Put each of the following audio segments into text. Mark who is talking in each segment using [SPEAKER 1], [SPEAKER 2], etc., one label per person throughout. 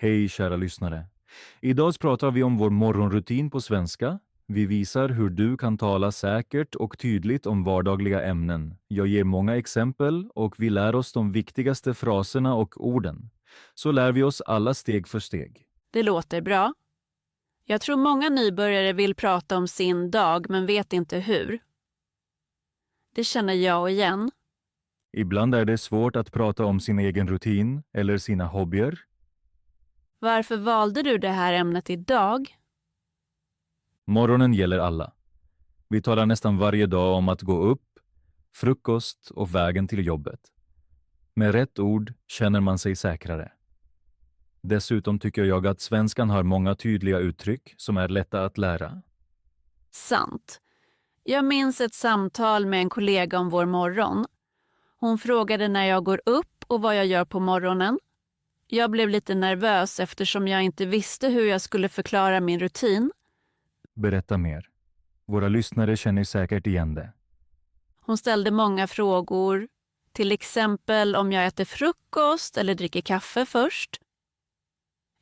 [SPEAKER 1] Hej kära lyssnare. Idag pratar vi om vår morgonrutin på svenska. Vi visar hur du kan tala säkert och tydligt om vardagliga ämnen. Jag ger många exempel och vi lär oss de viktigaste fraserna och orden. Så lär vi oss alla steg för steg.
[SPEAKER 2] Det låter bra. Jag tror många nybörjare vill prata om sin dag men vet inte hur. Det känner jag igen.
[SPEAKER 1] Ibland är det svårt att prata om sin egen rutin eller sina hobbyer.
[SPEAKER 2] Varför valde du det här ämnet idag?
[SPEAKER 1] Morgonen gäller alla. Vi talar nästan varje dag om att gå upp, frukost och vägen till jobbet. Med rätt ord känner man sig säkrare. Dessutom tycker jag att svenskan har många tydliga uttryck som är lätta att lära.
[SPEAKER 2] Sant. Jag minns ett samtal med en kollega om vår morgon. Hon frågade när jag går upp och vad jag gör på morgonen. Jag blev lite nervös eftersom jag inte visste hur jag skulle förklara min rutin.
[SPEAKER 1] Berätta mer. Våra lyssnare känner säkert igen det.
[SPEAKER 2] Hon ställde många frågor, till exempel om jag äter frukost eller dricker kaffe först.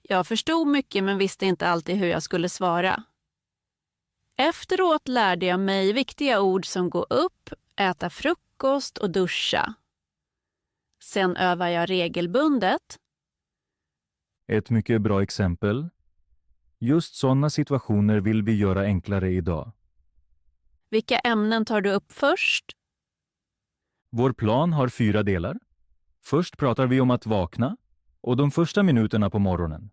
[SPEAKER 2] Jag förstod mycket men visste inte alltid hur jag skulle svara. Efteråt lärde jag mig viktiga ord som gå upp, äta frukost och duscha. Sen övar jag regelbundet.
[SPEAKER 1] Ett mycket bra exempel. Just sådana situationer vill vi göra enklare idag.
[SPEAKER 2] Vilka ämnen tar du upp först?
[SPEAKER 1] Vår plan har 4 delar. Först pratar vi om att vakna och de första minuterna på morgonen.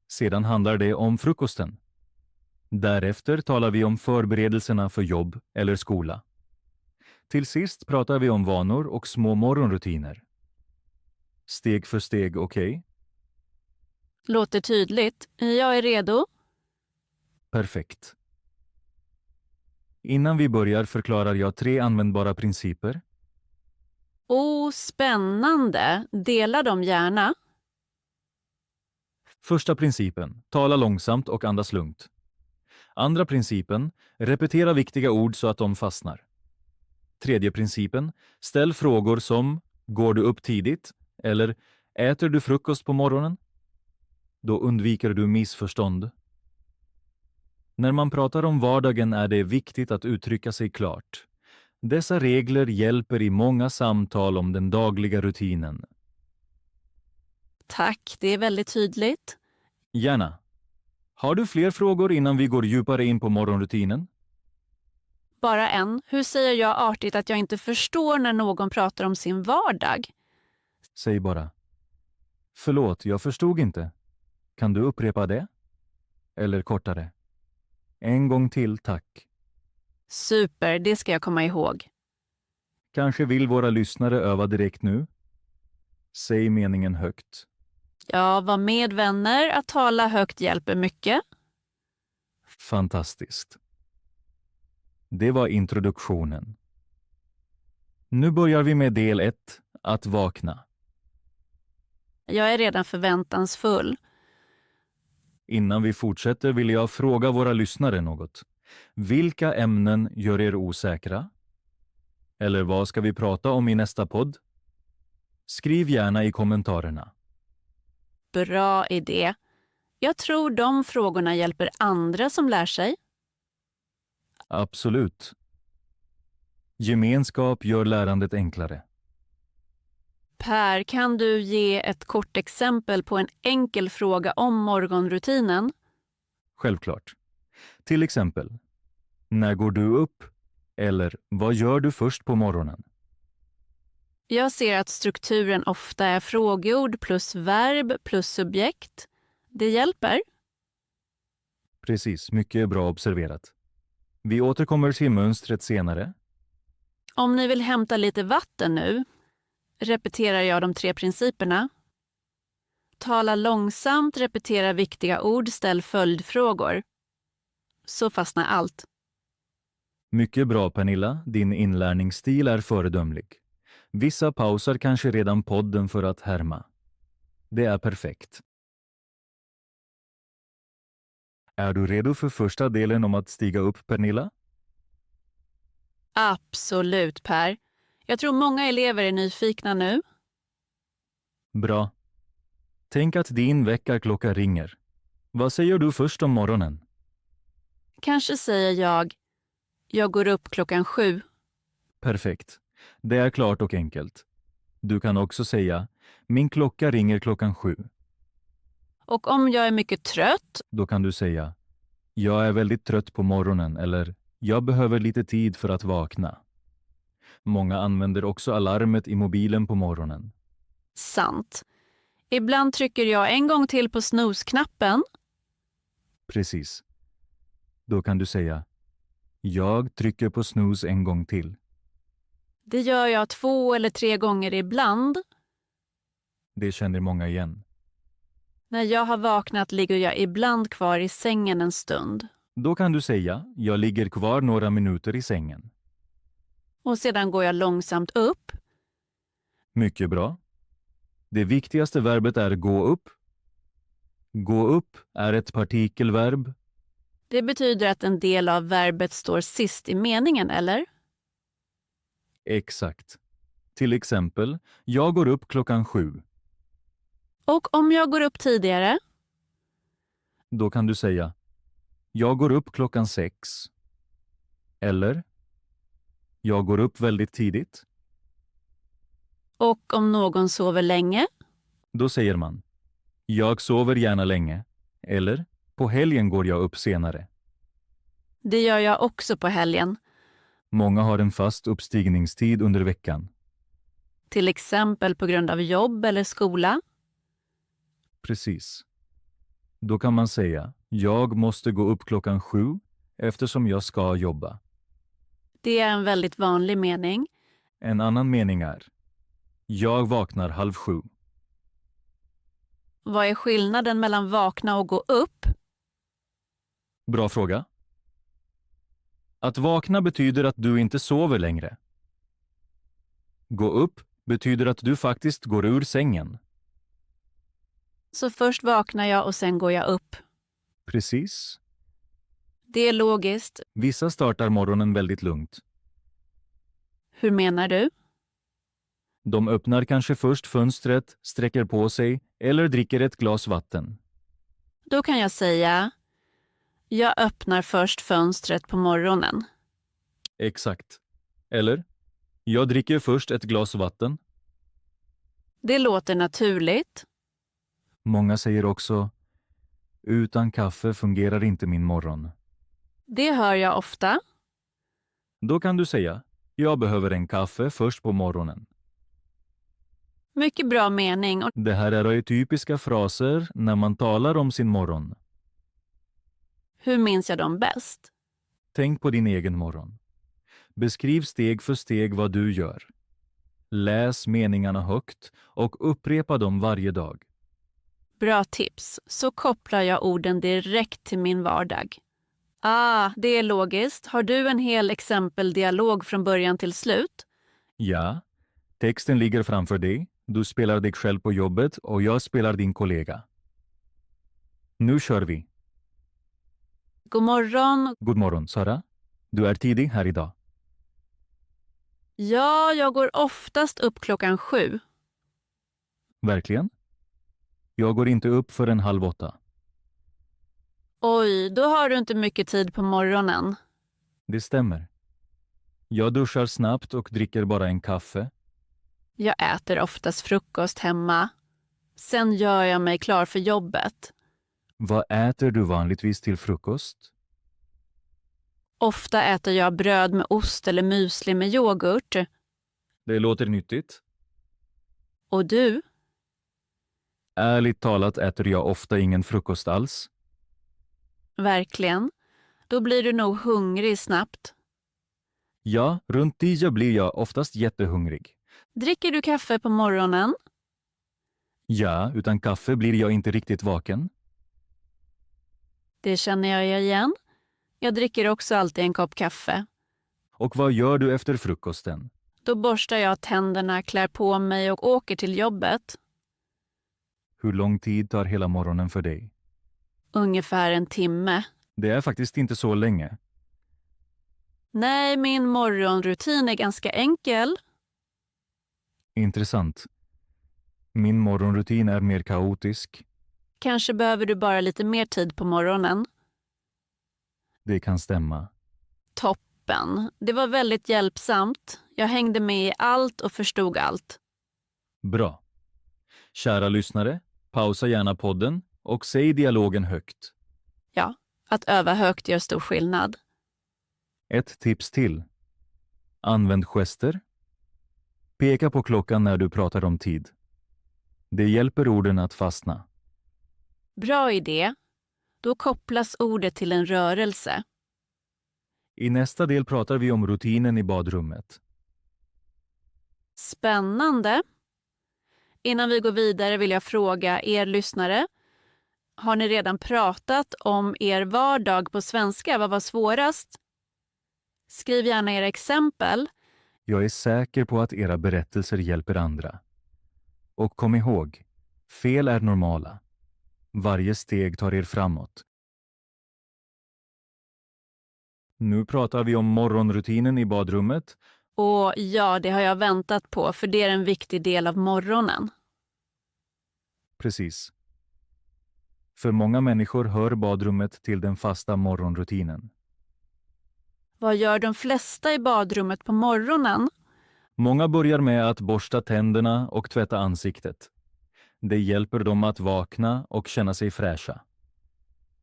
[SPEAKER 1] Sedan handlar det om frukosten. Därefter talar vi om förberedelserna för jobb eller skola. Till sist pratar vi om vanor och små morgonrutiner. Steg för steg, okej?
[SPEAKER 2] Låter tydligt. Jag är redo.
[SPEAKER 1] Perfekt. Innan vi börjar förklarar jag 3 användbara principer.
[SPEAKER 2] Spännande. Dela dem gärna.
[SPEAKER 1] Första principen, tala långsamt och andas lugnt. Andra principen, repetera viktiga ord så att de fastnar. Tredje principen, ställ frågor som går du upp tidigt eller äter du frukost på morgonen? Då undviker du missförstånd. När man pratar om vardagen är det viktigt att uttrycka sig klart. Dessa regler hjälper i många samtal om den dagliga rutinen.
[SPEAKER 2] Tack, det är väldigt tydligt.
[SPEAKER 1] Gärna. Har du fler frågor innan vi går djupare in på morgonrutinen?
[SPEAKER 2] Bara en. Hur säger jag artigt att jag inte förstår när någon pratar om sin vardag?
[SPEAKER 1] Säg bara. Förlåt, jag förstod inte. Kan du upprepa det? Eller kortare. En gång till, tack.
[SPEAKER 2] Super, det ska jag komma ihåg.
[SPEAKER 1] Kanske vill våra lyssnare öva direkt nu? Säg meningen högt.
[SPEAKER 2] Ja, var med vänner. Att tala högt hjälper mycket.
[SPEAKER 1] Fantastiskt. Det var introduktionen. Nu börjar vi med del 1, att vakna.
[SPEAKER 2] Jag är redan förväntansfull.
[SPEAKER 1] Innan vi fortsätter vill jag fråga våra lyssnare något. Vilka ämnen gör er osäkra? Eller vad ska vi prata om i nästa podd? Skriv gärna i kommentarerna.
[SPEAKER 2] Bra idé. Jag tror de frågorna hjälper andra som lär sig.
[SPEAKER 1] Absolut. Gemenskap gör lärandet enklare.
[SPEAKER 2] Per, kan du ge ett kort exempel på en enkel fråga om morgonrutinen?
[SPEAKER 1] Självklart. Till exempel, när går du upp? Eller vad gör du först på morgonen?
[SPEAKER 2] Jag ser att strukturen ofta är frågeord plus verb plus subjekt. Det hjälper.
[SPEAKER 1] Precis, mycket bra observerat. Vi återkommer till mönstret senare.
[SPEAKER 2] Om ni vill hämta lite vatten nu, repeterar jag de 3 principerna. Tala långsamt, repetera viktiga ord, ställ följdfrågor. Så fastnar allt.
[SPEAKER 1] Mycket bra Pernilla, din inlärningsstil är föredömlig. Vissa pausar kanske redan podden för att härma. Det är perfekt. Är du redo för första delen om att stiga upp, Pernilla?
[SPEAKER 2] Absolut, Per. Jag tror många elever är nyfikna nu.
[SPEAKER 1] Bra. Tänk att din väckarklocka ringer. Vad säger du först om morgonen?
[SPEAKER 2] Kanske säger jag går upp 7:00.
[SPEAKER 1] Perfekt. Det är klart och enkelt. Du kan också säga, min klocka ringer 7:00.
[SPEAKER 2] Och om jag är mycket trött,
[SPEAKER 1] Då kan du säga, jag är väldigt trött på morgonen eller jag behöver lite tid för att vakna. Många använder också alarmet i mobilen på morgonen.
[SPEAKER 2] sant. Ibland trycker jag en gång till på snooze-knappen.
[SPEAKER 1] Precis. Då kan du säga, jag trycker på snooze en gång till.
[SPEAKER 2] Det gör jag 2 eller 3 gånger ibland.
[SPEAKER 1] Det känner många igen.
[SPEAKER 2] När jag har vaknat ligger jag ibland kvar i sängen en stund.
[SPEAKER 1] Då kan du säga, jag ligger kvar några minuter i sängen.
[SPEAKER 2] Och sedan går jag långsamt upp.
[SPEAKER 1] Mycket bra. Det viktigaste verbet är gå upp. Gå upp är ett partikelverb.
[SPEAKER 2] Det betyder att en del av verbet står sist i meningen, eller?
[SPEAKER 1] Exakt. Till exempel, jag går upp 7:00.
[SPEAKER 2] Och om jag går upp tidigare?
[SPEAKER 1] Då kan du säga, jag går upp 6:00. Eller, jag går upp väldigt tidigt.
[SPEAKER 2] Och om någon sover länge?
[SPEAKER 1] Då säger man, jag sover gärna länge. Eller, på helgen går jag upp senare.
[SPEAKER 2] Det gör jag också på helgen.
[SPEAKER 1] Många har en fast uppstigningstid under veckan.
[SPEAKER 2] Till exempel på grund av jobb eller skola.
[SPEAKER 1] Precis. Då kan man säga, jag måste gå upp 7:00 eftersom jag ska jobba.
[SPEAKER 2] Det är en väldigt vanlig mening.
[SPEAKER 1] En annan mening är, jag vaknar 6:30.
[SPEAKER 2] Vad är skillnaden mellan vakna och gå upp?
[SPEAKER 1] Bra fråga. Att vakna betyder att du inte sover längre. Gå upp betyder att du faktiskt går ur sängen.
[SPEAKER 2] Så först vaknar jag och sen går jag upp.
[SPEAKER 1] Precis.
[SPEAKER 2] Det är logiskt.
[SPEAKER 1] Vissa startar morgonen väldigt lugnt.
[SPEAKER 2] Hur menar du?
[SPEAKER 1] De öppnar kanske först fönstret, sträcker på sig eller dricker ett glas vatten.
[SPEAKER 2] Då kan jag säga, jag öppnar först fönstret på morgonen.
[SPEAKER 1] Exakt. Eller, jag dricker först ett glas vatten.
[SPEAKER 2] Det låter naturligt.
[SPEAKER 1] Många säger också, utan kaffe fungerar inte min morgon.
[SPEAKER 2] Det hör jag ofta.
[SPEAKER 1] Då kan du säga, jag behöver en kaffe först på morgonen.
[SPEAKER 2] Mycket bra mening. Och
[SPEAKER 1] Det här är typiska fraser när man talar om sin morgon.
[SPEAKER 2] hur minns jag dem bäst?
[SPEAKER 1] Tänk på din egen morgon. Beskriv steg för steg vad du gör. Läs meningarna högt och upprepa dem varje dag.
[SPEAKER 2] Bra tips. Så kopplar jag orden direkt till min vardag. Det är logiskt. Har du en hel exempeldialog från början till slut?
[SPEAKER 1] Ja, texten ligger framför dig. Du spelar dig själv på jobbet och jag spelar din kollega. Nu kör vi.
[SPEAKER 2] God morgon.
[SPEAKER 1] God morgon, Sara. Du är tidig här idag.
[SPEAKER 2] Ja, jag går oftast upp 7:00.
[SPEAKER 1] Verkligen? Jag går inte upp förrän 7:30.
[SPEAKER 2] Oj, då har du inte mycket tid på morgonen.
[SPEAKER 1] Det stämmer. Jag duschar snabbt och dricker bara en kaffe.
[SPEAKER 2] Jag äter oftast frukost hemma. Sen gör jag mig klar för jobbet.
[SPEAKER 1] Vad äter du vanligtvis till frukost?
[SPEAKER 2] Ofta äter jag bröd med ost eller müsli med yoghurt.
[SPEAKER 1] Det låter nyttigt.
[SPEAKER 2] Och du?
[SPEAKER 1] Ärligt talat äter jag ofta ingen frukost alls.
[SPEAKER 2] Verkligen. Då blir du nog hungrig snabbt.
[SPEAKER 1] Ja, runt 10 blir jag oftast jättehungrig.
[SPEAKER 2] Dricker du kaffe på morgonen?
[SPEAKER 1] Ja, utan kaffe blir jag inte riktigt vaken.
[SPEAKER 2] Det känner jag igen. Jag dricker också alltid en kopp kaffe.
[SPEAKER 1] Och vad gör du efter frukosten?
[SPEAKER 2] Då borstar jag tänderna, klär på mig och åker till jobbet.
[SPEAKER 1] Hur lång tid tar hela morgonen för dig?
[SPEAKER 2] Ungefär en timme.
[SPEAKER 1] Det är faktiskt inte så länge.
[SPEAKER 2] Nej, min morgonrutin är ganska enkel.
[SPEAKER 1] Intressant. Min morgonrutin är mer kaotisk.
[SPEAKER 2] Kanske behöver du bara lite mer tid på morgonen.
[SPEAKER 1] Det kan stämma.
[SPEAKER 2] Toppen. Det var väldigt hjälpsamt. Jag hängde med i allt och förstod allt.
[SPEAKER 1] Bra. Kära lyssnare, pausa gärna podden och säg dialogen högt.
[SPEAKER 2] Ja, att öva högt gör stor skillnad.
[SPEAKER 1] Ett tips till. Använd gester. Peka på klockan när du pratar om tid. Det hjälper orden att fastna.
[SPEAKER 2] Bra idé. Då kopplas ordet till en rörelse.
[SPEAKER 1] I nästa del pratar vi om rutinen i badrummet.
[SPEAKER 2] Spännande. Innan vi går vidare vill jag fråga er lyssnare. Har ni redan pratat om er vardag på svenska? Vad var svårast? Skriv gärna era exempel.
[SPEAKER 1] Jag är säker på att era berättelser hjälper andra. Och kom ihåg, fel är normala. Varje steg tar er framåt. Nu pratar vi om morgonrutinen i badrummet.
[SPEAKER 2] Och ja, det har jag väntat på för det är en viktig del av morgonen.
[SPEAKER 1] Precis. För många människor hör badrummet till den fasta morgonrutinen.
[SPEAKER 2] Vad gör de flesta i badrummet på morgonen?
[SPEAKER 1] Många börjar med att borsta tänderna och tvätta ansiktet. Det hjälper dem att vakna och känna sig fräscha.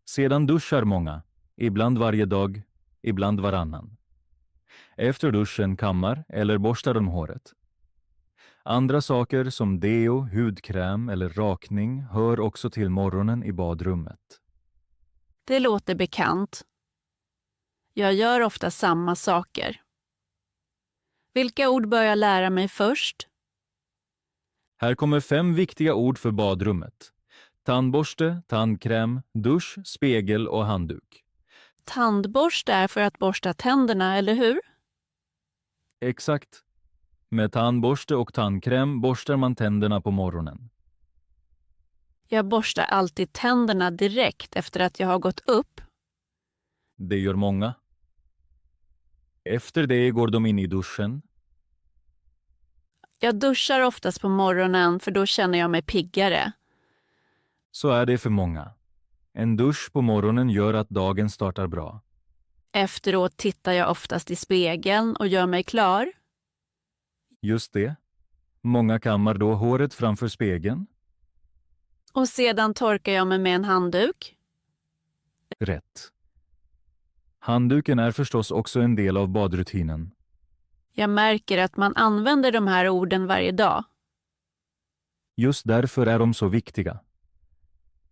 [SPEAKER 1] Sedan duschar många, ibland varje dag, ibland varannan. Efter duschen kammar eller borstar de håret. Andra saker som deo, hudkräm eller rakning hör också till morgonen i badrummet.
[SPEAKER 2] Det låter bekant. Jag gör ofta samma saker. Vilka ord bör jag lära mig först?
[SPEAKER 1] Här kommer 5 viktiga ord för badrummet. Tandborste, tandkräm, dusch, spegel och handduk.
[SPEAKER 2] Tandborste är för att borsta tänderna, eller hur?
[SPEAKER 1] Exakt. Med tandborste och tandkräm borstar man tänderna på morgonen.
[SPEAKER 2] Jag borstar alltid tänderna direkt efter att jag har gått upp.
[SPEAKER 1] Det gör många. Efter det går de in i duschen.
[SPEAKER 2] Jag duschar oftast på morgonen för då känner jag mig piggare.
[SPEAKER 1] Så är det för många. En dusch på morgonen gör att dagen startar bra.
[SPEAKER 2] Efteråt tittar jag oftast i spegeln och gör mig klar.
[SPEAKER 1] Just det. Många kammar då håret framför spegeln.
[SPEAKER 2] Och sedan torkar jag mig med en handduk.
[SPEAKER 1] Rätt. Handduken är förstås också en del av badrutinen.
[SPEAKER 2] Jag märker att man använder de här orden varje dag.
[SPEAKER 1] Just därför är de så viktiga.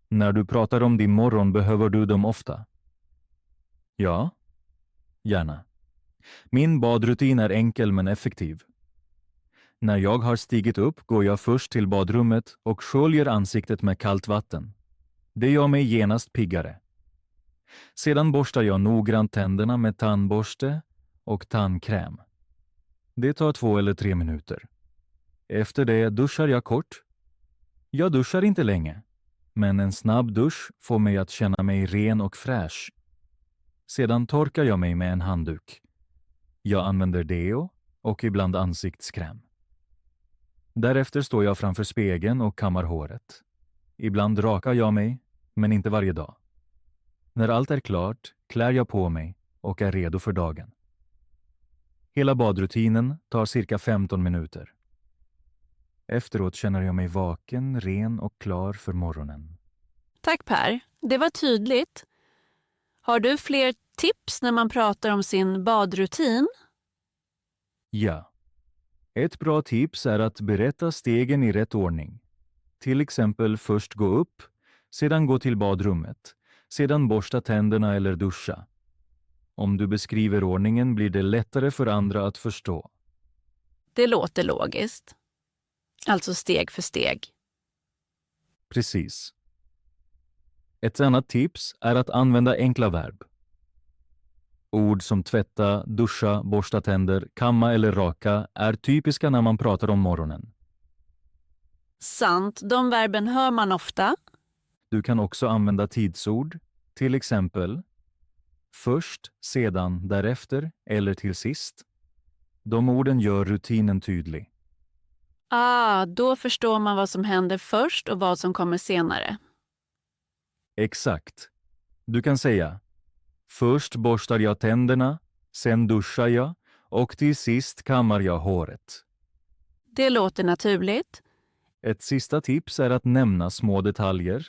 [SPEAKER 1] När du pratar om din morgon behöver du dem ofta. Ja, gärna. Min badrutin är enkel men effektiv. När jag har stigit upp går jag först till badrummet och sköljer ansiktet med kallt vatten. Det gör mig genast piggare. Sedan borstar jag noggrant tänderna med tandborste och tandkräm. Det tar 2 eller 3 minuter. Efter det duschar jag kort. Jag duschar inte länge, men en snabb dusch får mig att känna mig ren och fräsch. Sedan torkar jag mig med en handduk. Jag använder deo och ibland ansiktskräm. Därefter står jag framför spegeln och kammar håret. Ibland rakar jag mig, men inte varje dag. När allt är klart klär jag på mig och är redo för dagen. Hela badrutinen tar cirka 15 minuter. Efteråt känner jag mig vaken, ren och klar för morgonen.
[SPEAKER 2] Tack Per, det var tydligt. Har du fler tips när man pratar om sin badrutin?
[SPEAKER 1] Ja. Ett bra tips är att berätta stegen i rätt ordning. Till exempel först gå upp, sedan gå till badrummet, sedan borsta tänderna eller duscha. Om du beskriver ordningen blir det lättare för andra att förstå.
[SPEAKER 2] Det låter logiskt. Alltså steg för steg.
[SPEAKER 1] Precis. Ett annat tips är att använda enkla verb. Ord som tvätta, duscha, borsta tänder, kamma eller raka är typiska när man pratar om morgonen.
[SPEAKER 2] Sant, de verben hör man ofta.
[SPEAKER 1] Du kan också använda tidsord, till exempel först, sedan, därefter eller till sist. De orden gör rutinen tydlig.
[SPEAKER 2] Då förstår man vad som händer först och vad som kommer senare.
[SPEAKER 1] Exakt. Du kan säga: först borstar jag tänderna, sen duschar jag och till sist kammar jag håret.
[SPEAKER 2] Det låter naturligt.
[SPEAKER 1] Ett sista tips är att nämna små detaljer.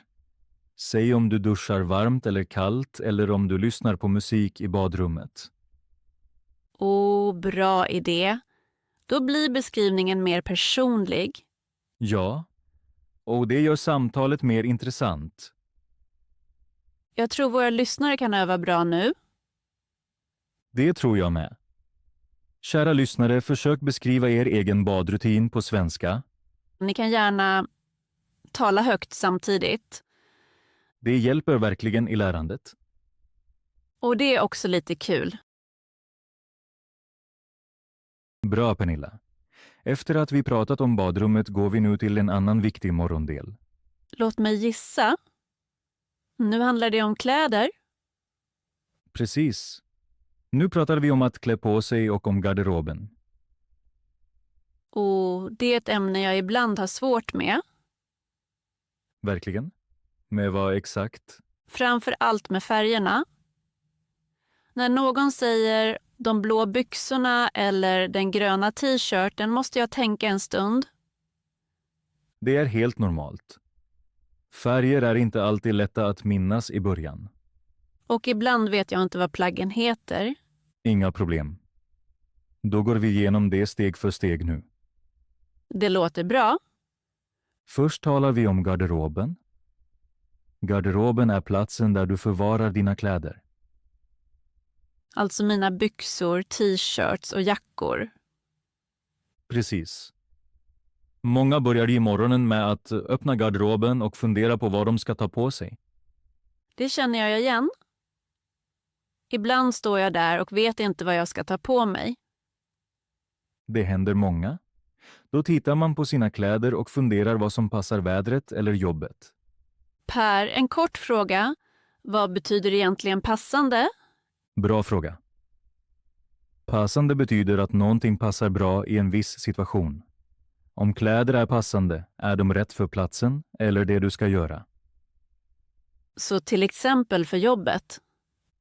[SPEAKER 1] Säg om du duschar varmt eller kallt eller om du lyssnar på musik i badrummet.
[SPEAKER 2] Bra idé. Då blir beskrivningen mer personlig.
[SPEAKER 1] Ja, och det gör samtalet mer intressant.
[SPEAKER 2] Jag tror våra lyssnare kan öva bra nu.
[SPEAKER 1] Det tror jag med. Kära lyssnare, försök beskriva er egen badrutin på svenska.
[SPEAKER 2] Ni kan gärna tala högt samtidigt.
[SPEAKER 1] Det hjälper verkligen i lärandet.
[SPEAKER 2] Och det är också lite kul.
[SPEAKER 1] Bra, Pernilla. Efter att vi pratat om badrummet går vi nu till en annan viktig morgondel.
[SPEAKER 2] Låt mig gissa. Nu handlar det om kläder.
[SPEAKER 1] Precis. Nu pratar vi om att klä på sig och om garderoben.
[SPEAKER 2] Och det är ett ämne jag ibland har svårt med.
[SPEAKER 1] Verkligen? Med vad exakt?
[SPEAKER 2] Framför allt med färgerna. När någon säger de blå byxorna eller den gröna t-shirten måste jag tänka en stund.
[SPEAKER 1] Det är helt normalt. Färger är inte alltid lätta att minnas i början.
[SPEAKER 2] Och ibland vet jag inte vad plaggen heter.
[SPEAKER 1] Inga problem. Då går vi igenom det steg för steg nu.
[SPEAKER 2] Det låter bra.
[SPEAKER 1] Först talar vi om garderoben. Garderoben är platsen där du förvarar dina kläder.
[SPEAKER 2] Alltså mina byxor, t-shirts och jackor.
[SPEAKER 1] Precis. Många börjar i morgonen med att öppna garderoben och fundera på vad de ska ta på sig.
[SPEAKER 2] Det känner jag igen. Ibland står jag där och vet inte vad jag ska ta på mig.
[SPEAKER 1] Det händer många. Då tittar man på sina kläder och funderar vad som passar vädret eller jobbet.
[SPEAKER 2] Per, en kort fråga. Vad betyder egentligen passande?
[SPEAKER 1] Bra fråga. Passande betyder att någonting passar bra i en viss situation. Om kläder är passande, är de rätt för platsen eller det du ska göra.
[SPEAKER 2] Så till exempel för jobbet.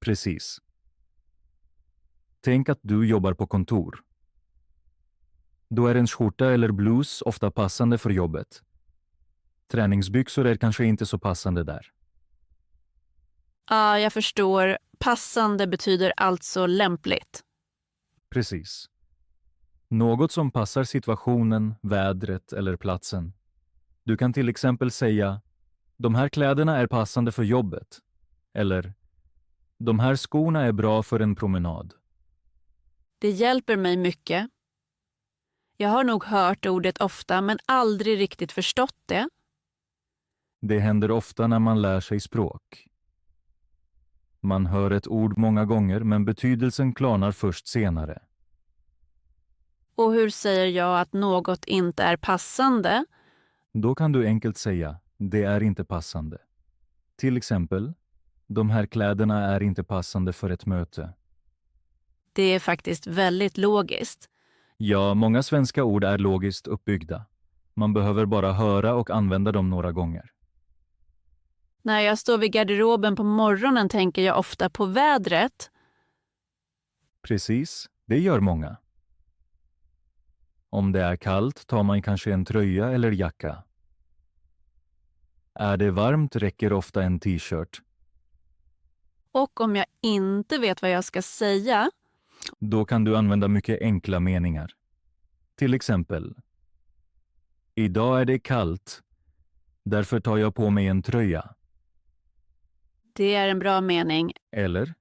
[SPEAKER 1] Precis. Tänk att du jobbar på kontor. Då är en skjorta eller blus ofta passande för jobbet. Träningsbyxor är kanske inte så passande där.
[SPEAKER 2] Jag förstår. Passande betyder alltså lämpligt.
[SPEAKER 1] Precis. Något som passar situationen, vädret eller platsen. Du kan till exempel säga: de här kläderna är passande för jobbet. Eller: de här skorna är bra för en promenad.
[SPEAKER 2] Det hjälper mig mycket. Jag har nog hört ordet ofta men aldrig riktigt förstått det.
[SPEAKER 1] Det händer ofta när man lär sig språk. Man hör ett ord många gånger men betydelsen klarnar först senare.
[SPEAKER 2] Och hur säger jag att något inte är passande?
[SPEAKER 1] Då kan du enkelt säga: det är inte passande. Till exempel: de här kläderna är inte passande för ett möte.
[SPEAKER 2] Det är faktiskt väldigt logiskt.
[SPEAKER 1] Ja, många svenska ord är logiskt uppbyggda. Man behöver bara höra och använda dem några gånger.
[SPEAKER 2] När jag står vid garderoben på morgonen tänker jag ofta på vädret.
[SPEAKER 1] Precis, det gör många. Om det är kallt tar man kanske en tröja eller jacka. Är det varmt räcker ofta en t-shirt.
[SPEAKER 2] Och om jag inte vet vad jag ska säga,
[SPEAKER 1] Då kan du använda mycket enkla meningar. Till exempel: idag är det kallt, därför tar jag på mig en tröja.
[SPEAKER 2] det är en bra mening.
[SPEAKER 1] Eller: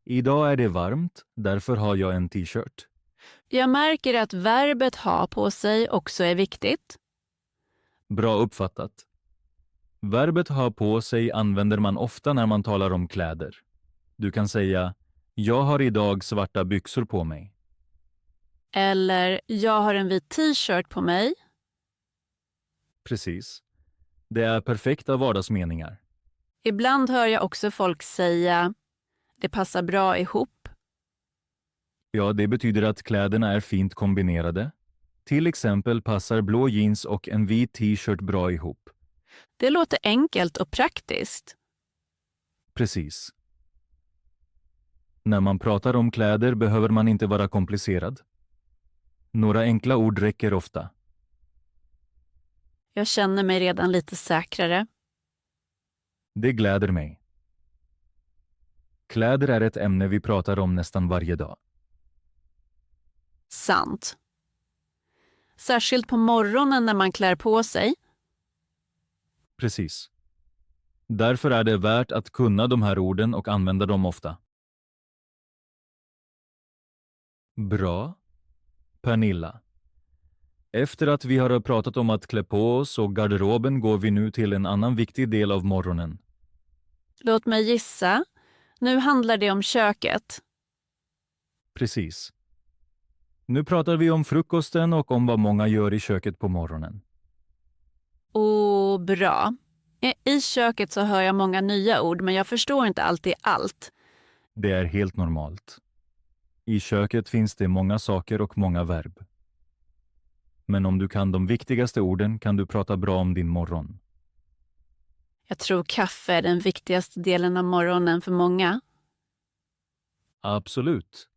[SPEAKER 1] idag är det varmt, därför har jag en t-shirt.
[SPEAKER 2] Jag märker att verbet ha på sig också är viktigt.
[SPEAKER 1] Bra uppfattat. Verbet ha på sig använder man ofta när man talar om kläder. Du kan säga: jag har idag svarta byxor på mig.
[SPEAKER 2] Eller jag har en vit t-shirt på mig.
[SPEAKER 1] Precis. Det är perfekta vardagsmeningar.
[SPEAKER 2] Ibland hör jag också folk säga det passar bra ihop.
[SPEAKER 1] Ja, det betyder att kläderna är fint kombinerade. Till exempel passar blå jeans och en vit t-shirt bra ihop.
[SPEAKER 2] Det låter enkelt och praktiskt.
[SPEAKER 1] Precis. När man pratar om kläder behöver man inte vara komplicerad. Några enkla ord räcker ofta.
[SPEAKER 2] Jag känner mig redan lite säkrare.
[SPEAKER 1] Det gläder mig. Kläder är ett ämne vi pratar om nästan varje dag.
[SPEAKER 2] Sant. Särskilt på morgonen när man klär på sig.
[SPEAKER 1] Precis. Därför är det värt att kunna de här orden och använda dem ofta. Bra. Pernilla. Efter att vi har pratat om att klä på oss och garderoben går vi nu till en annan viktig del av morgonen.
[SPEAKER 2] Låt mig gissa. Nu handlar det om köket.
[SPEAKER 1] Precis. Nu pratar vi om frukosten och om vad många gör i köket på morgonen.
[SPEAKER 2] Bra. I köket så hör jag många nya ord, men jag förstår inte alltid allt.
[SPEAKER 1] Det är helt normalt. I köket finns det många saker och många verb. Men om du kan de viktigaste orden kan du prata bra om din morgon.
[SPEAKER 2] Jag tror kaffe är den viktigaste delen av morgonen för många.
[SPEAKER 1] Absolut.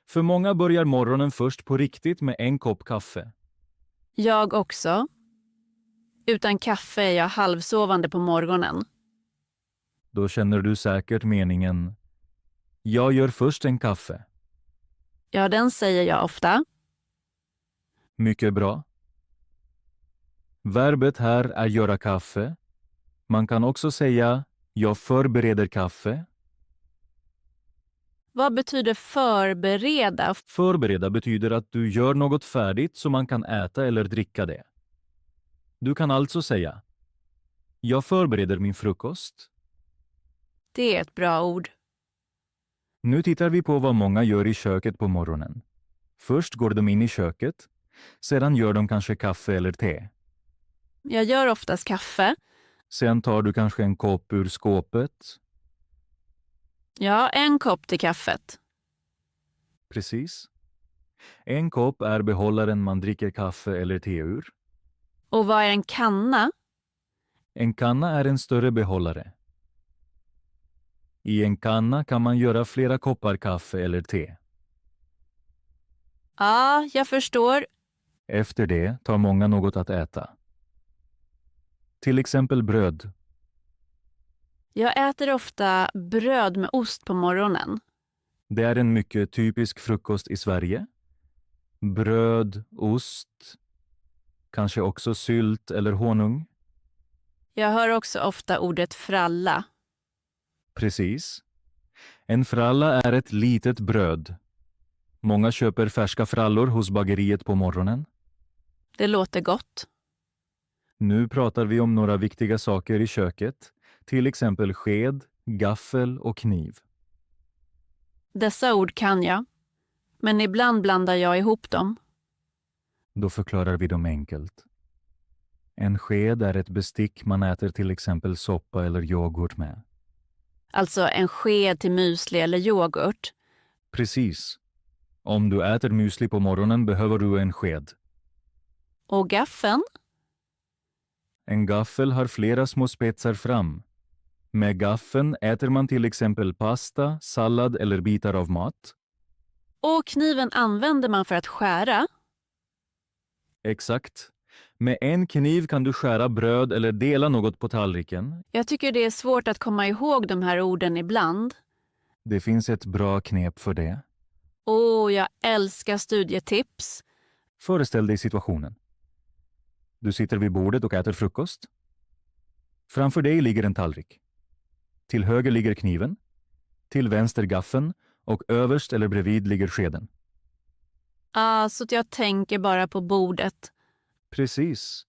[SPEAKER 1] För många börjar morgonen först på riktigt med en kopp kaffe.
[SPEAKER 2] Jag också. Utan kaffe är jag halvsovande på morgonen.
[SPEAKER 1] Då känner du säkert meningen "Jag gör först en kaffe".
[SPEAKER 2] Ja, den säger jag ofta.
[SPEAKER 1] Mycket bra. Verbet här är göra kaffe. Man kan också säga "jag förbereder kaffe".
[SPEAKER 2] Vad betyder förbereda?
[SPEAKER 1] Förbereda betyder att du gör något färdigt så man kan äta eller dricka det. Du kan alltså säga "jag förbereder min frukost".
[SPEAKER 2] Det är ett bra ord.
[SPEAKER 1] Nu tittar vi på vad många gör i köket på morgonen. Först går de in i köket. Sedan gör de kanske kaffe eller te.
[SPEAKER 2] Jag gör oftast kaffe.
[SPEAKER 1] Sen tar du kanske en kopp ur skåpet.
[SPEAKER 2] Ja, en kopp till kaffet.
[SPEAKER 1] Precis. En kopp är behållaren man dricker kaffe eller te ur.
[SPEAKER 2] Och vad är en kanna?
[SPEAKER 1] En kanna är en större behållare. I en kanna kan man göra flera koppar kaffe eller te.
[SPEAKER 2] Ja, jag förstår.
[SPEAKER 1] Efter det tar många något att äta. Till exempel bröd.
[SPEAKER 2] Jag äter ofta bröd med ost på morgonen.
[SPEAKER 1] Det är en mycket typisk frukost i Sverige. Bröd, ost, kanske också sylt eller honung.
[SPEAKER 2] Jag hör också ofta ordet fralla.
[SPEAKER 1] Precis. En fralla är ett litet bröd. Många köper färska frallor hos bageriet på morgonen.
[SPEAKER 2] Det låter gott.
[SPEAKER 1] Nu pratar vi om några viktiga saker i köket, till exempel sked, gaffel och kniv.
[SPEAKER 2] Dessa ord kan jag, men ibland blandar jag ihop dem.
[SPEAKER 1] Då förklarar vi dem enkelt. En sked är ett bestick man äter till exempel soppa eller yoghurt med.
[SPEAKER 2] Alltså en sked till müsli eller yoghurt.
[SPEAKER 1] Precis. Om du äter müsli på morgonen behöver du en sked.
[SPEAKER 2] Och gaffeln?
[SPEAKER 1] En gaffel har flera små spetsar fram. Med gaffeln äter man till exempel pasta, sallad eller bitar av mat.
[SPEAKER 2] Och kniven använder man för att skära.
[SPEAKER 1] Exakt. Med en kniv kan du skära bröd eller dela något på tallriken.
[SPEAKER 2] Jag tycker det är svårt att komma ihåg de här orden ibland.
[SPEAKER 1] Det finns ett bra knep för det.
[SPEAKER 2] Jag älskar studietips.
[SPEAKER 1] Föreställ dig situationen. Du sitter vid bordet och äter frukost. Framför dig ligger en tallrik. Till höger ligger kniven. Till vänster gaffeln och överst eller bredvid ligger skeden.
[SPEAKER 2] Så att jag tänker bara på bordet.
[SPEAKER 1] Precis.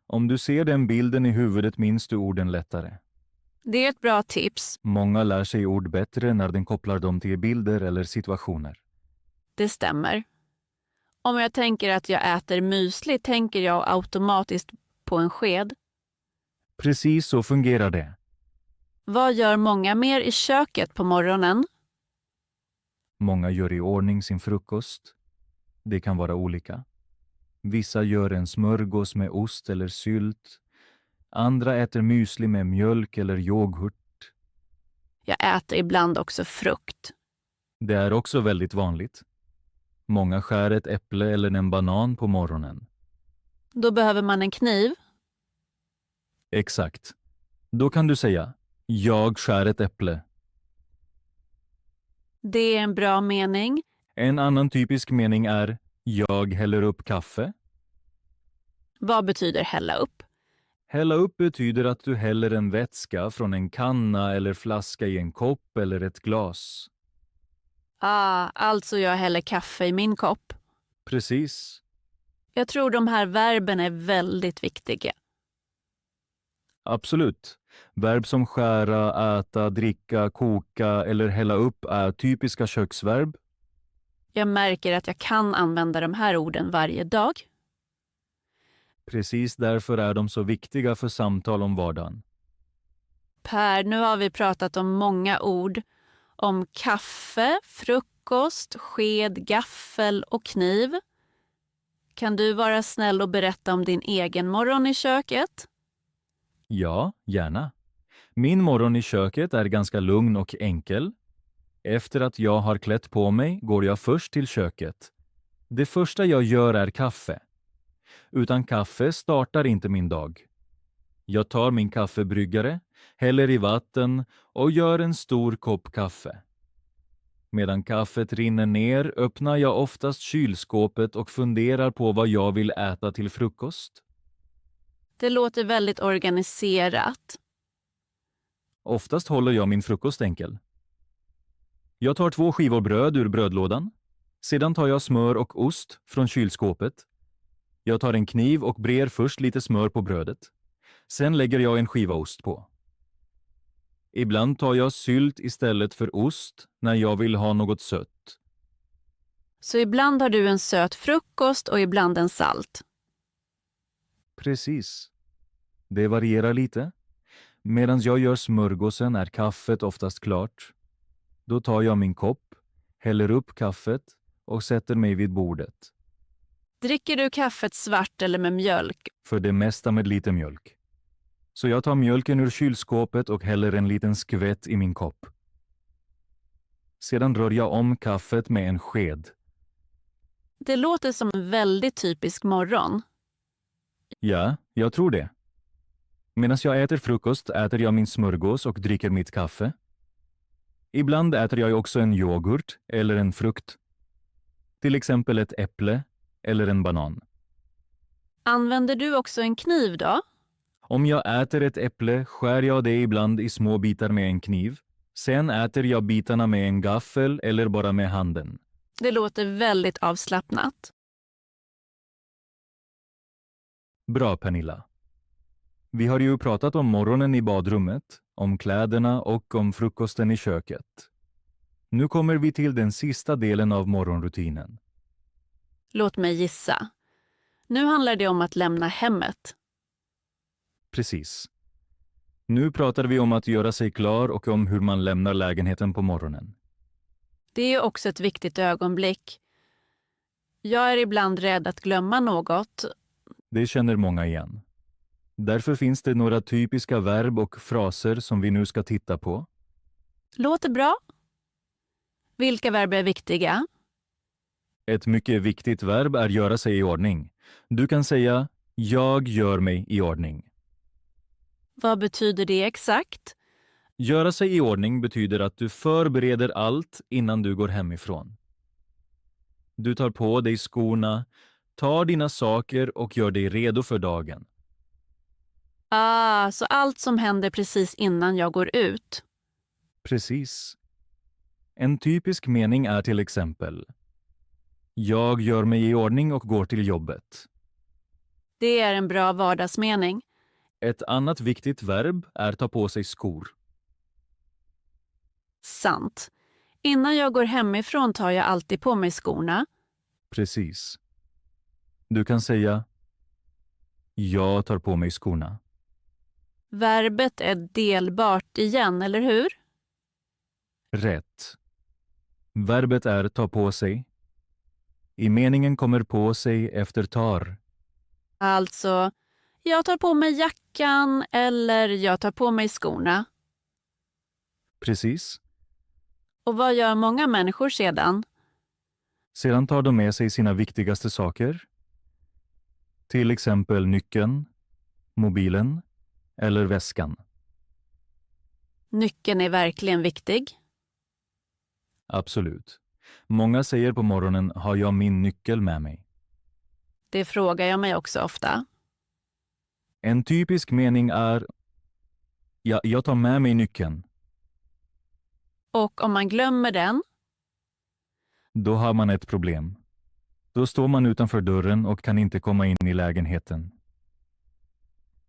[SPEAKER 1] Om du ser den bilden i huvudet minns du orden lättare.
[SPEAKER 2] Det är ett bra tips.
[SPEAKER 1] Många lär sig ord bättre när den kopplar dem till bilder eller situationer.
[SPEAKER 2] Det stämmer. Om jag tänker att jag äter müsli tänker jag automatiskt på en sked.
[SPEAKER 1] Precis så fungerar det.
[SPEAKER 2] Vad gör många mer i köket på morgonen?
[SPEAKER 1] Många gör i ordning sin frukost. Det kan vara olika. Vissa gör en smörgås med ost eller sylt. Andra äter müsli med mjölk eller yoghurt.
[SPEAKER 2] Jag äter ibland också frukt.
[SPEAKER 1] Det är också väldigt vanligt. Många skär ett äpple eller en banan på morgonen.
[SPEAKER 2] Då behöver man en kniv.
[SPEAKER 1] Exakt. Då kan du säga, jag skär ett äpple.
[SPEAKER 2] Det är en bra mening.
[SPEAKER 1] En annan typisk mening är, jag häller upp kaffe.
[SPEAKER 2] Vad betyder hälla upp?
[SPEAKER 1] Hälla upp betyder att du häller en vätska från en kanna eller flaska i en kopp eller ett glas.
[SPEAKER 2] Alltså jag häller kaffe i min kopp.
[SPEAKER 1] Precis.
[SPEAKER 2] Jag tror de här verben är väldigt viktiga.
[SPEAKER 1] Absolut. Verb som skära, äta, dricka, koka eller hälla upp är typiska köksverb.
[SPEAKER 2] Jag märker att jag kan använda de här orden varje dag.
[SPEAKER 1] Precis därför är de så viktiga för samtal om vardagen.
[SPEAKER 2] Per, nu har vi pratat om många ord. Om kaffe, frukost, sked, gaffel och kniv. Kan du vara snäll och berätta om din egen morgon i köket?
[SPEAKER 1] Ja, gärna. Min morgon i köket är ganska lugn och enkel. Efter att jag har klätt på mig går jag först till köket. Det första jag gör är kaffe. Utan kaffe startar inte min dag. Jag tar min kaffebryggare, häller i vatten och gör en stor kopp kaffe. Medan kaffet rinner ner öppnar jag oftast kylskåpet och funderar på vad jag vill äta till frukost.
[SPEAKER 2] Det låter väldigt organiserat.
[SPEAKER 1] Oftast håller jag min frukost enkel. Jag tar 2 skivor bröd ur brödlådan. Sedan tar jag smör och ost från kylskåpet. Jag tar en kniv och brer först lite smör på brödet. Sen lägger jag en skiva ost på. Ibland tar jag sylt istället för ost när jag vill ha något sött.
[SPEAKER 2] Så ibland har du en söt frukost och ibland en salt.
[SPEAKER 1] Precis. Det varierar lite. Medan jag gör smörgåsen är kaffet oftast klart. Då tar jag min kopp, häller upp kaffet och sätter mig vid bordet.
[SPEAKER 2] Dricker du kaffet svart eller med mjölk?
[SPEAKER 1] För det mesta med lite mjölk. Så jag tar mjölken ur kylskåpet och häller en liten skvätt i min kopp. Sedan rör jag om kaffet med en sked.
[SPEAKER 2] Det låter som en väldigt typisk morgon.
[SPEAKER 1] Ja, jag tror det. Medan jag äter frukost äter jag min smörgås och dricker mitt kaffe. Ibland äter jag också en yoghurt eller en frukt. Till exempel ett äpple eller en banan.
[SPEAKER 2] Använder du också en kniv då?
[SPEAKER 1] Om jag äter ett äpple skär jag det ibland i små bitar med en kniv. Sen äter jag bitarna med en gaffel eller bara med handen.
[SPEAKER 2] Det låter väldigt avslappnat.
[SPEAKER 1] Bra, Pernilla. Vi har ju pratat om morgonen i badrummet, om kläderna och om frukosten i köket. Nu kommer vi till den sista delen av morgonrutinen.
[SPEAKER 2] Låt mig gissa. Nu handlar det om att lämna hemmet.
[SPEAKER 1] Precis. Nu pratar vi om att göra sig klar och om hur man lämnar lägenheten på morgonen.
[SPEAKER 2] Det är också ett viktigt ögonblick. Jag är ibland rädd att glömma något.
[SPEAKER 1] Det känner många igen. Därför finns det några typiska verb och fraser som vi nu ska titta på.
[SPEAKER 2] Låter bra? Vilka verb är viktiga?
[SPEAKER 1] Ett mycket viktigt verb är göra sig i ordning. Du kan säga, jag gör mig i ordning.
[SPEAKER 2] Vad betyder det exakt?
[SPEAKER 1] Göra sig i ordning betyder att du förbereder allt innan du går hemifrån. Du tar på dig skorna, tar dina saker och gör dig redo för dagen.
[SPEAKER 2] Så allt som händer precis innan jag går ut.
[SPEAKER 1] Precis. En typisk mening är till exempel, jag gör mig i ordning och går till jobbet.
[SPEAKER 2] Det är en bra vardagsmening.
[SPEAKER 1] Ett annat viktigt verb är ta på sig skor.
[SPEAKER 2] Sant. Innan jag går hemifrån tar jag alltid på mig skorna.
[SPEAKER 1] Precis. Du kan säga, jag tar på mig skorna.
[SPEAKER 2] Verbet är delbart igen, eller hur?
[SPEAKER 1] Rätt. Verbet är ta på sig. I meningen kommer på sig efter tar.
[SPEAKER 2] Alltså, jag tar på mig jackan eller jag tar på mig skorna.
[SPEAKER 1] Precis.
[SPEAKER 2] Och vad gör många människor sedan?
[SPEAKER 1] Sedan tar de med sig sina viktigaste saker. Till exempel nyckeln, mobilen eller väskan.
[SPEAKER 2] Nyckeln är verkligen viktig.
[SPEAKER 1] Absolut. Många säger på morgonen, har jag min nyckel med mig?
[SPEAKER 2] Det frågar jag mig också ofta.
[SPEAKER 1] En typisk mening är, ja, jag tar med mig nyckeln.
[SPEAKER 2] Och om man glömmer den?
[SPEAKER 1] Då har man ett problem. Då står man utanför dörren och kan inte komma in i lägenheten.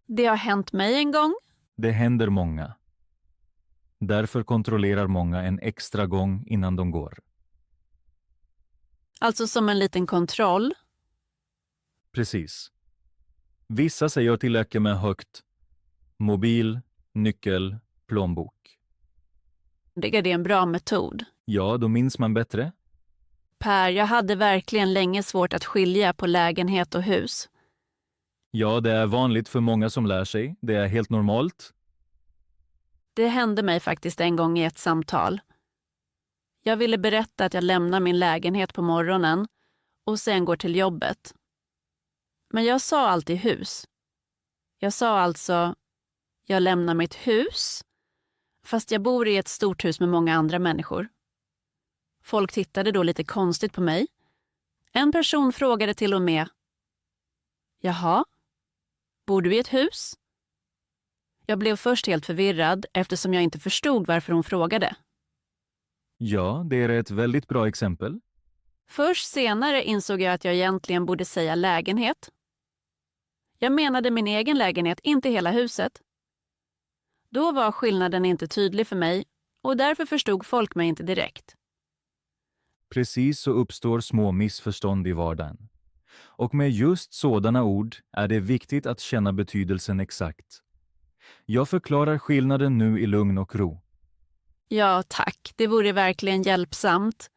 [SPEAKER 2] Det har hänt mig en gång.
[SPEAKER 1] Det händer många. Därför kontrollerar många en extra gång innan de går.
[SPEAKER 2] Alltså som en liten kontroll.
[SPEAKER 1] Precis. Vissa säger till räcker med högt. Mobil, nyckel, plånbok.
[SPEAKER 2] Det är en bra metod.
[SPEAKER 1] Ja, då minns man bättre.
[SPEAKER 2] Per, jag hade verkligen länge svårt att skilja på lägenhet och hus.
[SPEAKER 1] Ja, det är vanligt för många som lär sig. Det är helt normalt.
[SPEAKER 2] Det hände mig faktiskt en gång i ett samtal. Jag ville berätta att jag lämnar min lägenhet på morgonen och sen går till jobbet. Men jag sa alltid hus. Jag sa alltså, jag lämnar mitt hus, fast jag bor i ett stort hus med många andra människor. Folk tittade då lite konstigt på mig. En person frågade till och med, jaha, bor du i ett hus? Jag blev först helt förvirrad eftersom jag inte förstod varför hon frågade.
[SPEAKER 1] Ja, det är ett väldigt bra exempel.
[SPEAKER 2] Först senare insåg jag att jag egentligen borde säga lägenhet. Jag menade min egen lägenhet, inte hela huset. Då var skillnaden inte tydlig för mig och därför förstod folk mig inte direkt.
[SPEAKER 1] Precis så uppstår små missförstånd i vardagen. Och med just sådana ord är det viktigt att känna betydelsen exakt. Jag förklarar skillnaden nu i lugn och ro.
[SPEAKER 2] Ja, tack. Det vore verkligen hjälpsamt.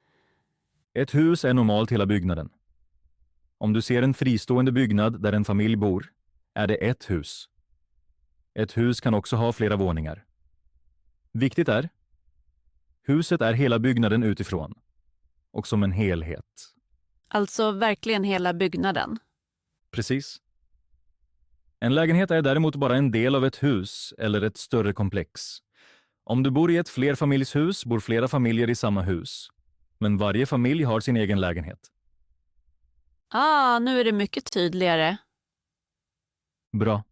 [SPEAKER 1] Ett hus är normalt hela byggnaden. Om du ser en fristående byggnad där en familj bor, är det ett hus. Ett hus kan också ha flera våningar. Viktigt är, huset är hela byggnaden utifrån och som en helhet.
[SPEAKER 2] Alltså verkligen hela byggnaden.
[SPEAKER 1] Precis. En lägenhet är däremot bara en del av ett hus eller ett större komplex. Om du bor i ett flerfamiljshus bor flera familjer i samma hus. Men varje familj har sin egen lägenhet.
[SPEAKER 2] Nu är det mycket tydligare.
[SPEAKER 1] Bra.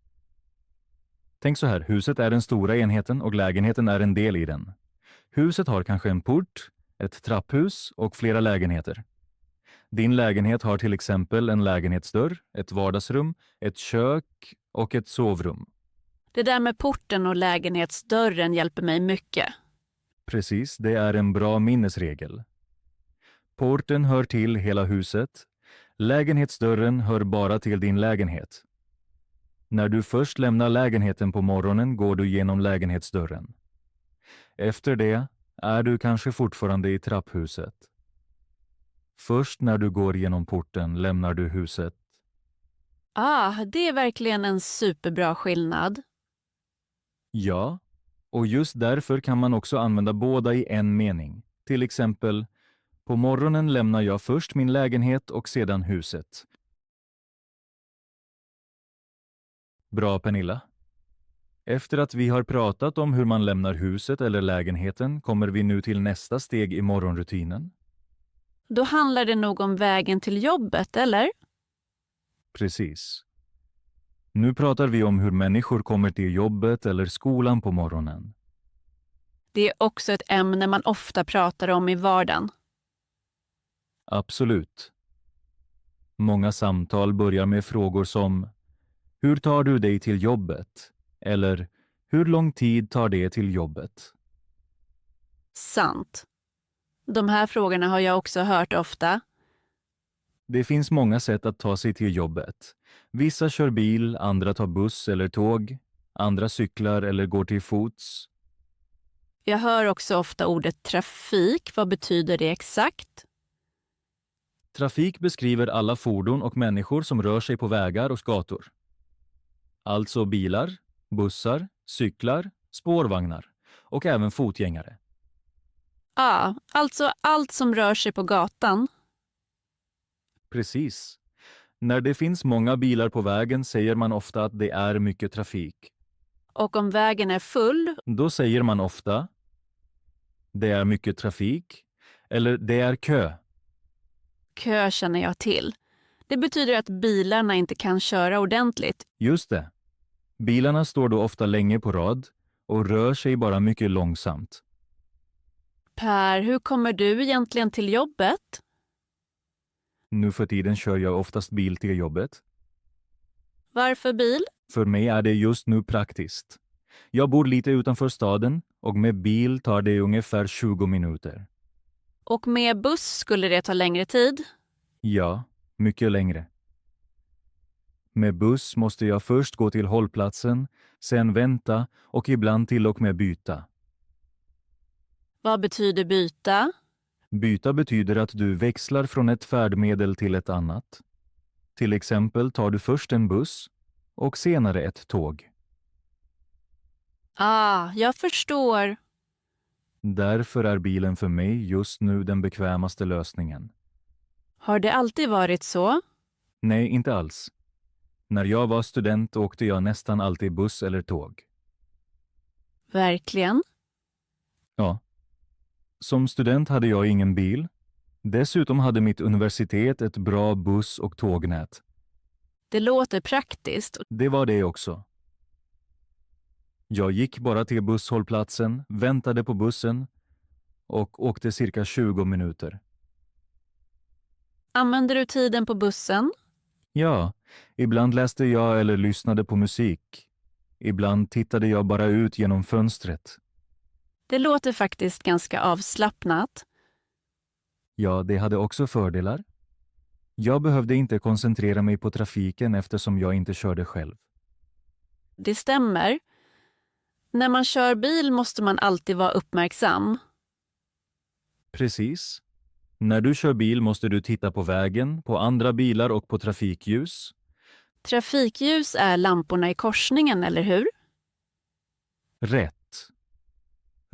[SPEAKER 1] Tänk så här, huset är den stora enheten och lägenheten är en del i den. Huset har kanske en port, ett trapphus och flera lägenheter. Din lägenhet har till exempel en lägenhetsdörr, ett vardagsrum, ett kök och ett sovrum.
[SPEAKER 2] Det där med porten och lägenhetsdörren hjälper mig mycket.
[SPEAKER 1] Precis, det är en bra minnesregel. Porten hör till hela huset. Lägenhetsdörren hör bara till din lägenhet. När du först lämnar lägenheten på morgonen går du genom lägenhetsdörren. Efter det är du kanske fortfarande i trapphuset. Först när du går genom porten lämnar du huset.
[SPEAKER 2] Det är verkligen en superbra skillnad.
[SPEAKER 1] Ja, och just därför kan man också använda båda i en mening. Till exempel, på morgonen lämnar jag först min lägenhet och sedan huset. Bra, Pernilla. Efter att vi har pratat om hur man lämnar huset eller lägenheten kommer vi nu till nästa steg i morgonrutinen.
[SPEAKER 2] Då handlar det nog om vägen till jobbet, eller?
[SPEAKER 1] Precis. Nu pratar vi om hur människor kommer till jobbet eller skolan på morgonen.
[SPEAKER 2] Det är också ett ämne man ofta pratar om i vardagen.
[SPEAKER 1] Absolut. Många samtal börjar med frågor som: hur tar du dig till jobbet? Eller hur lång tid tar det till jobbet?
[SPEAKER 2] Sant. De här frågorna har jag också hört ofta.
[SPEAKER 1] Det finns många sätt att ta sig till jobbet. Vissa kör bil, andra tar buss eller tåg, andra cyklar eller går till fots.
[SPEAKER 2] Jag hör också ofta ordet trafik. Vad betyder det exakt?
[SPEAKER 1] Trafik beskriver alla fordon och människor som rör sig på vägar och gator. Alltså bilar, bussar, cyklar, spårvagnar och även fotgängare.
[SPEAKER 2] Ja, alltså allt som rör sig på gatan.
[SPEAKER 1] Precis. När det finns många bilar på vägen säger man ofta att det är mycket trafik.
[SPEAKER 2] Och om vägen är full,
[SPEAKER 1] Då säger man ofta det är mycket trafik eller det är kö.
[SPEAKER 2] kö känner jag till. Det betyder att bilarna inte kan köra ordentligt.
[SPEAKER 1] Just det. Bilarna står då ofta länge på rad och rör sig bara mycket långsamt.
[SPEAKER 2] Per, hur kommer du egentligen till jobbet?
[SPEAKER 1] Nu för tiden kör jag oftast bil till jobbet.
[SPEAKER 2] Varför bil?
[SPEAKER 1] För mig är det just nu praktiskt. Jag bor lite utanför staden och med bil tar det ungefär 20 minuter.
[SPEAKER 2] Och med buss skulle det ta längre tid?
[SPEAKER 1] Ja, mycket längre. Med buss måste jag först gå till hållplatsen, sen vänta och ibland till och med byta.
[SPEAKER 2] Vad betyder byta?
[SPEAKER 1] Byta betyder att du växlar från ett färdmedel till ett annat. Till exempel tar du först en buss och senare ett tåg.
[SPEAKER 2] Jag förstår.
[SPEAKER 1] Därför är bilen för mig just nu den bekvämaste lösningen.
[SPEAKER 2] Har det alltid varit så?
[SPEAKER 1] Nej, inte alls. När jag var student åkte jag nästan alltid buss eller tåg.
[SPEAKER 2] Verkligen?
[SPEAKER 1] Ja. Som student hade jag ingen bil. Dessutom hade mitt universitet ett bra buss- och tågnät.
[SPEAKER 2] Det låter praktiskt.
[SPEAKER 1] Det var det också. Jag gick bara till busshållplatsen, väntade på bussen och åkte cirka 20 minuter.
[SPEAKER 2] Använder du tiden på bussen?
[SPEAKER 1] Ja, ibland läste jag eller lyssnade på musik. Ibland tittade jag bara ut genom fönstret.
[SPEAKER 2] Det låter faktiskt ganska avslappnat.
[SPEAKER 1] Ja, det hade också fördelar. Jag behövde inte koncentrera mig på trafiken eftersom jag inte körde själv.
[SPEAKER 2] Det stämmer. När man kör bil måste man alltid vara uppmärksam.
[SPEAKER 1] Precis. När du kör bil måste du titta på vägen, på andra bilar och på trafikljus.
[SPEAKER 2] Trafikljus är lamporna i korsningen, eller hur?
[SPEAKER 1] Rätt.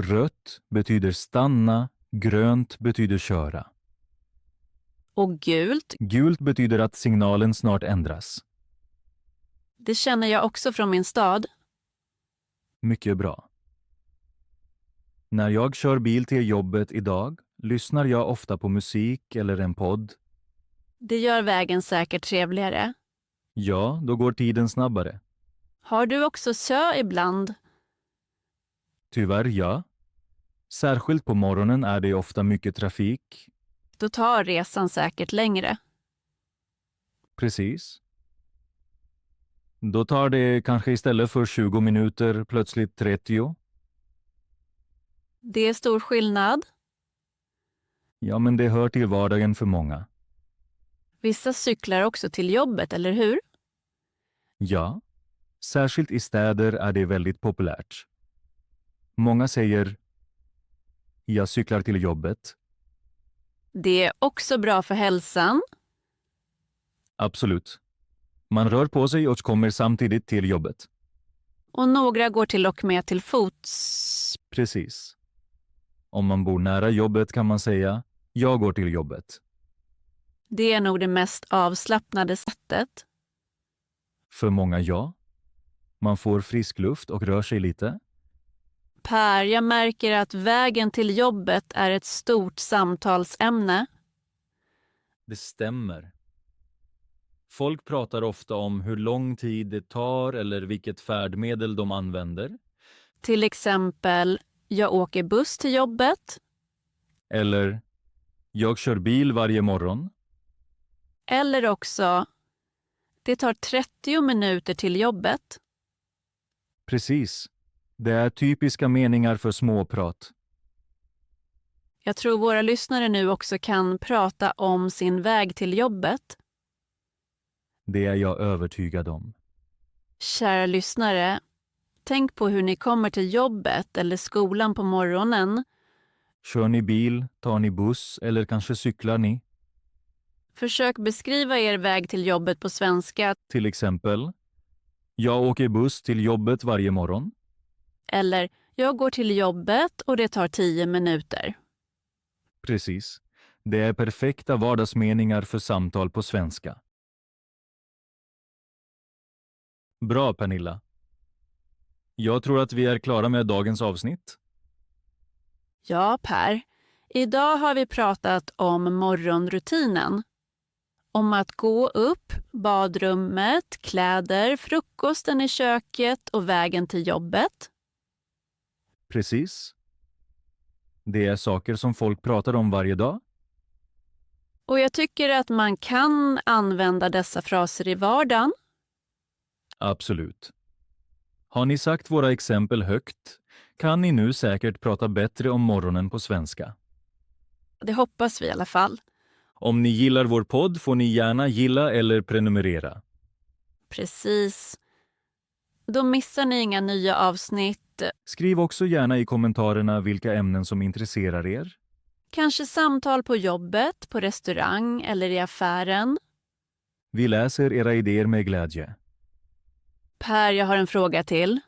[SPEAKER 1] Rött betyder stanna, grönt betyder köra.
[SPEAKER 2] Och gult,
[SPEAKER 1] Gult betyder att signalen snart ändras.
[SPEAKER 2] det känner jag också från min stad.
[SPEAKER 1] Mycket bra. När jag kör bil till jobbet idag lyssnar jag ofta på musik eller en podd.
[SPEAKER 2] Det gör vägen säkert trevligare.
[SPEAKER 1] Ja, då går tiden snabbare.
[SPEAKER 2] Har du också sö ibland?
[SPEAKER 1] Tyvärr ja. Särskilt på morgonen är det ofta mycket trafik.
[SPEAKER 2] Då tar resan säkert längre.
[SPEAKER 1] Precis. Då tar det kanske istället för 20 minuter plötsligt 30.
[SPEAKER 2] Det är stor skillnad.
[SPEAKER 1] Ja, men det hör till vardagen för många.
[SPEAKER 2] Vissa cyklar också till jobbet, eller hur?
[SPEAKER 1] Ja, särskilt i städer är det väldigt populärt. Många säger jag cyklar till jobbet.
[SPEAKER 2] Det är också bra för hälsan.
[SPEAKER 1] Absolut. Man rör på sig och kommer samtidigt till jobbet.
[SPEAKER 2] Och några går till och med till fots.
[SPEAKER 1] Precis. Om man bor nära jobbet kan man säga jag går till jobbet.
[SPEAKER 2] Det är nog det mest avslappnade sättet.
[SPEAKER 1] För många ja. Man får frisk luft och rör sig lite.
[SPEAKER 2] Per, jag märker att vägen till jobbet är ett stort samtalsämne.
[SPEAKER 1] Det stämmer. Folk pratar ofta om hur lång tid det tar eller vilket färdmedel de använder.
[SPEAKER 2] Till exempel, jag åker buss till jobbet.
[SPEAKER 1] Eller jag kör bil varje morgon.
[SPEAKER 2] Eller också, det tar 30 minuter till jobbet.
[SPEAKER 1] Precis. Det är typiska meningar för småprat.
[SPEAKER 2] Jag tror våra lyssnare nu också kan prata om sin väg till jobbet.
[SPEAKER 1] Det är jag övertygad om.
[SPEAKER 2] Kära lyssnare, tänk på hur ni kommer till jobbet eller skolan på morgonen.
[SPEAKER 1] Kör ni bil, tar ni buss eller kanske cyklar ni?
[SPEAKER 2] Försök beskriva er väg till jobbet på svenska.
[SPEAKER 1] Till exempel, jag åker buss till jobbet varje morgon.
[SPEAKER 2] Eller, jag går till jobbet och det tar 10 minuter.
[SPEAKER 1] Precis. Det är perfekta vardagsmeningar för samtal på svenska. Bra, Pernilla. Jag tror att vi är klara med dagens avsnitt.
[SPEAKER 2] Ja, Per. Idag har vi pratat om morgonrutinen. Om att gå upp, badrummet, kläder, frukosten i köket och vägen till jobbet.
[SPEAKER 1] Precis. Det är saker som folk pratar om varje dag.
[SPEAKER 2] Och jag tycker att man kan använda dessa fraser i vardagen.
[SPEAKER 1] Absolut. Har ni sagt våra exempel högt kan ni nu säkert prata bättre om morgonen på svenska.
[SPEAKER 2] Det hoppas vi i alla fall.
[SPEAKER 1] Om ni gillar vår podd får ni gärna gilla eller prenumerera.
[SPEAKER 2] Precis. Då missar ni inga nya avsnitt.
[SPEAKER 1] Skriv också gärna i kommentarerna vilka ämnen som intresserar er.
[SPEAKER 2] Kanske samtal på jobbet, på restaurang eller i affären.
[SPEAKER 1] Vi läser era idéer med glädje.
[SPEAKER 2] Per, jag har en fråga till.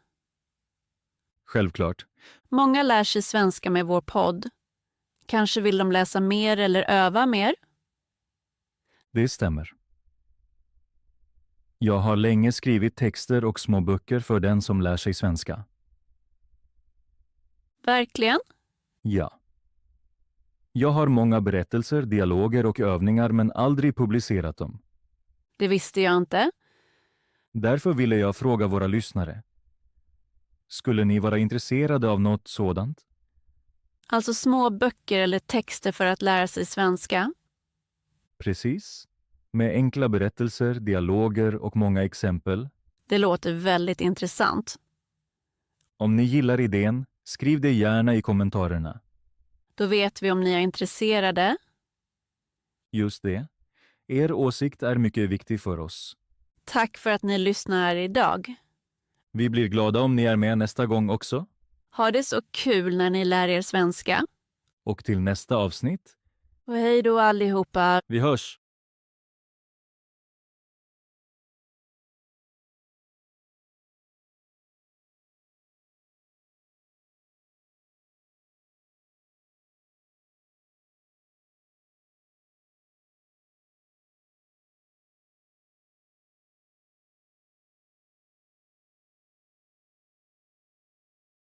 [SPEAKER 1] Självklart.
[SPEAKER 2] Många lär sig svenska med vår podd. Kanske vill de läsa mer eller öva mer?
[SPEAKER 1] Det stämmer. Jag har länge skrivit texter och små böcker för den som lär sig svenska.
[SPEAKER 2] Verkligen?
[SPEAKER 1] Ja. Jag har många berättelser, dialoger och övningar men aldrig publicerat dem.
[SPEAKER 2] Det visste jag inte.
[SPEAKER 1] Därför ville jag fråga våra lyssnare. Skulle ni vara intresserade av något sådant?
[SPEAKER 2] Alltså små böcker eller texter för att lära sig svenska?
[SPEAKER 1] Precis. Med enkla berättelser, dialoger och många exempel.
[SPEAKER 2] Det låter väldigt intressant.
[SPEAKER 1] Om ni gillar idén, skriv det gärna i kommentarerna.
[SPEAKER 2] Då vet vi om ni är intresserade.
[SPEAKER 1] Just det. Er åsikt är mycket viktig för oss.
[SPEAKER 2] Tack för att ni lyssnar idag.
[SPEAKER 1] Vi blir glada om ni är med nästa gång också.
[SPEAKER 2] Ha det så kul när ni lär er svenska.
[SPEAKER 1] Och till nästa avsnitt.
[SPEAKER 2] Och hej då allihopa.
[SPEAKER 1] Vi hörs!